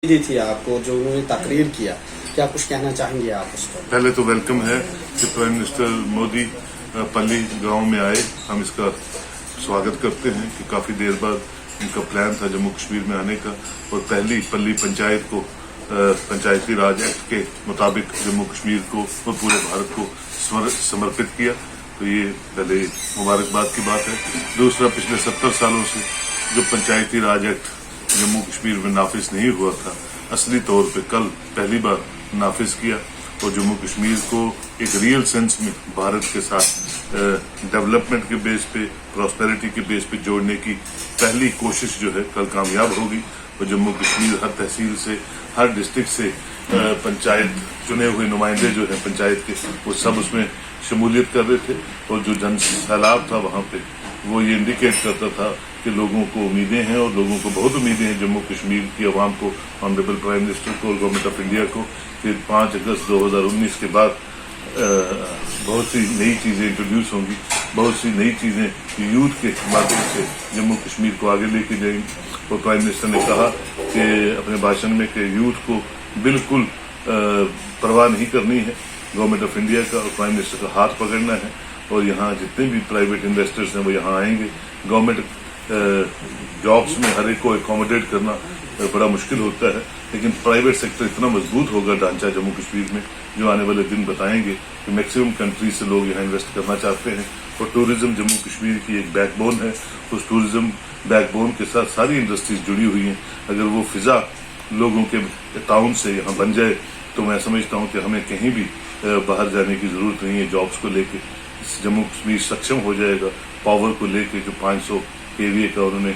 دی تھی آپ کو جو انہوں نے تقریر کیا، کیا کچھ کہنا چاہیں گے آپ اس پر؟ پہلے تو ویلکم ہے کہ پرائم منسٹر مودی پلی گاؤں میں آئے. ہم اس کا سواگت کرتے ہیں کہ کافی دیر بعد ان کا پلان تھا جموں کشمیر میں آنے کا، اور پہلی پلی پنچایت کو پنچایتی راج ایکٹ کے مطابق جموں کشمیر کو اور پورے بھارت کو سمرپت کیا. تو یہ پہلے مبارکباد کی بات ہے. دوسرا، پچھلے 70 سالوں سے جو پنچایتی راج ایکٹ جموں کشمیر میں نافذ نہیں ہوا تھا، اصلی طور پہ کل پہلی بار نافذ کیا، اور جموں کشمیر کو ایک ریئل سینس میں بھارت کے ساتھ ڈیولپمنٹ کے بیس پہ، پراسپیرٹی کے بیس پہ جوڑنے کی پہلی کوشش جو ہے کل کامیاب ہوگی. اور جموں کشمیر ہر تحصیل سے، ہر ڈسٹرکٹ سے پنچایت چنے ہوئے نمائندے جو ہیں پنچایت کے، وہ سب اس میں شمولیت کر رہے تھے. اور جو جن سیلاب تھا وہاں پہ، وہ یہ انڈیکیٹ کرتا تھا کہ لوگوں کو امیدیں ہیں، اور لوگوں کو بہت امیدیں ہیں جموں کشمیر کی عوام کو، آنریبل پرائم منسٹر کو اور گورنمنٹ آف انڈیا کو، کہ 5 اگست 2019 کے بعد بہت سی نئی چیزیں انٹروڈیوس ہوں گی، بہت سی نئی چیزیں یوتھ کے مادھیم سے جموں کشمیر کو آگے لے کے جائیں گی. اور پرائم منسٹر نے کہا کہ اپنے بھاشن میں کہ یوتھ کو بالکل پرواہ نہیں کرنی ہے، گورنمنٹ آف انڈیا کا اور پرائم منسٹر کا ہاتھ پکڑنا ہے، اور یہاں جتنے بھی پرائیویٹ انویسٹرز ہیں وہ یہاں آئیں گے. گورنمنٹ جابس میں ہر ایک کو اکوموڈیٹ کرنا بڑا مشکل ہوتا ہے، لیکن پرائیویٹ سیکٹر اتنا مضبوط ہوگا ڈھانچہ جموں کشمیر میں، جو آنے والے دن بتائیں گے کہ میکسیمم کنٹریز سے لوگ یہاں انویسٹ کرنا چاہتے ہیں. اور ٹورزم جموں کشمیر کی ایک بیک بون ہے. اس ٹورزم بیک بون کے ساتھ ساری انڈسٹریز جڑی ہوئی ہیں. اگر وہ فضا لوگوں کے تعاون سے یہاں بن جائے تو میں سمجھتا ہوں کہ ہمیں کہیں بھی باہر جانے کی ضرورت نہیں ہے. جابس کو لے کے جموں کشمیر سکشم ہو جائے گا. پاور کو لے کے جو 500 KVA کا انہوں نے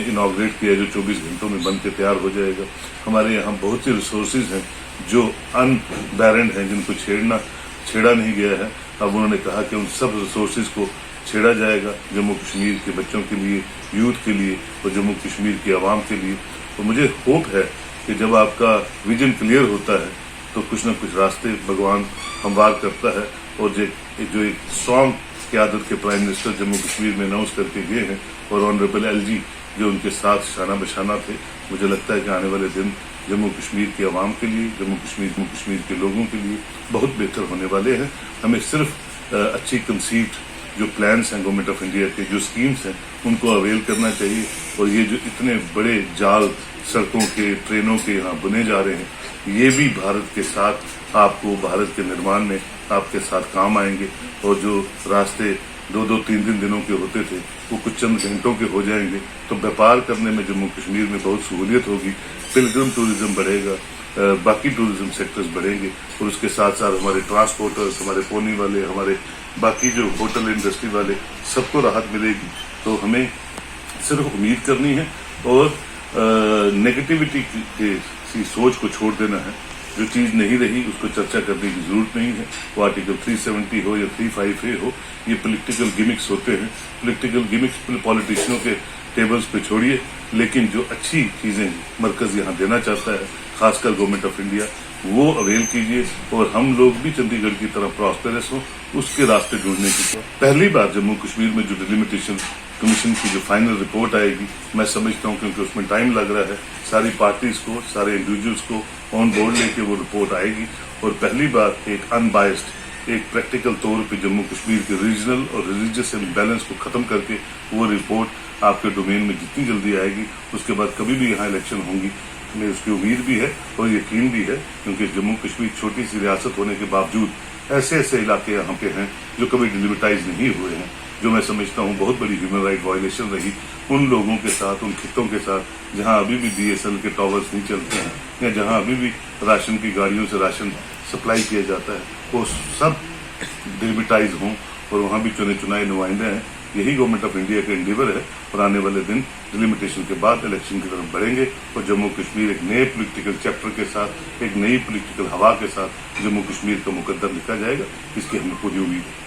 انوگریٹ کیا، جو 24 گھنٹوں میں بن کے تیار ہو جائے گا. ہمارے یہاں بہت سی ریسورسز ہیں جو ان بیرنڈ ہیں، جن کو چھیڑا نہیں گیا ہے. اب انہوں نے کہا کہ ان سب ریسورسز کو چھیڑا جائے گا جموں کشمیر کے بچوں کے لیے، یوتھ کے لیے اور جموں کشمیر کی عوام کے لیے. تو مجھے ہوپ ہے کہ جب آپ کا ویژن کلیئر ہوتا ہے تو کچھ نہ کچھ راستے بھگوان ہموار کرتا ہے. اور جو ایک اسٹرانگ قیادت کے پرائم منسٹر جموں کشمیر میں اناؤنس کر کے گئے ہیں، اور آنریبل LG جو ان کے ساتھ شانہ بشانہ تھے، مجھے لگتا ہے کہ آنے والے دن جموں کشمیر کی عوام کے لیے، جموں کشمیر کے لوگوں کے لیے بہت بہتر ہونے والے ہیں. ہمیں صرف اچھی کنسیوڈ جو پلانس ہیں گورنمنٹ آف انڈیا کے، جو اسکیمز ہیں، ان کو اویل کرنا چاہیے. اور یہ جو اتنے بڑے جال سڑکوں کے، ٹرینوں کے یہاں بنے جا رہے ہیں، یہ بھی بھارت کے ساتھ آپ کو بھارت کے نرمان میں آپ کے ساتھ کام آئیں گے. اور جو راستے 2-2 3 دنوں کے ہوتے تھے وہ کچھ چند گھنٹوں کے ہو جائیں گے. تو بیپار کرنے میں جموں کشمیر میں بہت سہولیت ہوگی. پلگرم ٹورزم بڑھے گا، باقی ٹورزم سیکٹرز بڑھیں گے، اور اس کے ساتھ ساتھ ہمارے ٹرانسپورٹرز، ہمارے پونی والے، ہمارے باقی جو ہوٹل انڈسٹری والے، سب کو راحت ملے گی. تو ہمیں صرف امید کرنی ہے اور نیگیٹیوٹی کی سوچ کو چھوڑ دینا ہے. جو چیز نہیں رہی اس کو چرچا کرنے کی ضرورت نہیں ہے. وہ آرٹیکل 370 ہو یا 35A ہو، یہ پولیٹیکل گمکس ہوتے ہیں. پولیٹیکل گمکس پالیٹیشنوں کے ٹیبلز پہ چھوڑیے، لیکن جو اچھی چیزیں مرکز یہاں دینا چاہتا ہے، خاص کر گورنمنٹ آف انڈیا، وہ اویل کیجیے. اور ہم لوگ بھی چنڈی گڑھ کی طرح پراسپیرس ہوں، اس کے راستے ڈھونڈنے کی. پہلی بار جموں کشمیر میں جو ڈیلیمیٹیشن کمیشن کی جو فائنل رپورٹ آئے گی، میں سمجھتا ہوں کیونکہ اس میں ٹائم لگ رہا ہے، ساری پارٹیز کو، سارے انڈیویجولس کو آن بورڈ لے کے وہ رپورٹ آئے گی. اور پہلی بار ایک ان بائسڈ، ایک پریکٹیکل طور پہ جموں کشمیر کے ریجنل اور ریلیجس امبیلنس کو ختم کر کے وہ رپورٹ آپ کے ڈومین میں جتنی جلدی آئے گی، اس کے بعد کبھی بھی یہاں الیکشن ہوں گی. ہمیں اس کی امید بھی ہے اور یقین بھی ہے، کیونکہ جموں کشمیر چھوٹی سی ریاست ہونے کے باوجود ایسے علاقے یہاں پہ ہیں جو کبھی ڈیلیمیٹائز نہیں ہوئے ہیں، جو میں سمجھتا ہوں بہت بڑی ہیومن رائٹ وائلیشن رہی ان لوگوں کے ساتھ، ان خطوں کے ساتھ جہاں ابھی بھی DSL کے ٹاورز نہیں چلتے ہیں، یا جہاں ابھی بھی راشن کی گاڑیوں سے راشن سپلائی کیا جاتا ہے. وہ سب ڈیلیمیٹائز ہوں اور وہاں بھی چنے چنائے نمائندے ہیں. یہی گورنمنٹ آف انڈیا کا انڈیور ہے. اور آنے والے دن ڈیلیمیٹیشن کے بعد الیکشن کی طرف بڑھیں گے، اور جموں کشمیر ایک نئے پولیٹیکل چیپٹر کے ساتھ، ایک نئی پولیٹیکل ہوا کے ساتھ جموں کشمیر کا مقدر لکھا جائے گا. اس کی ہمیں پوری امید ہے.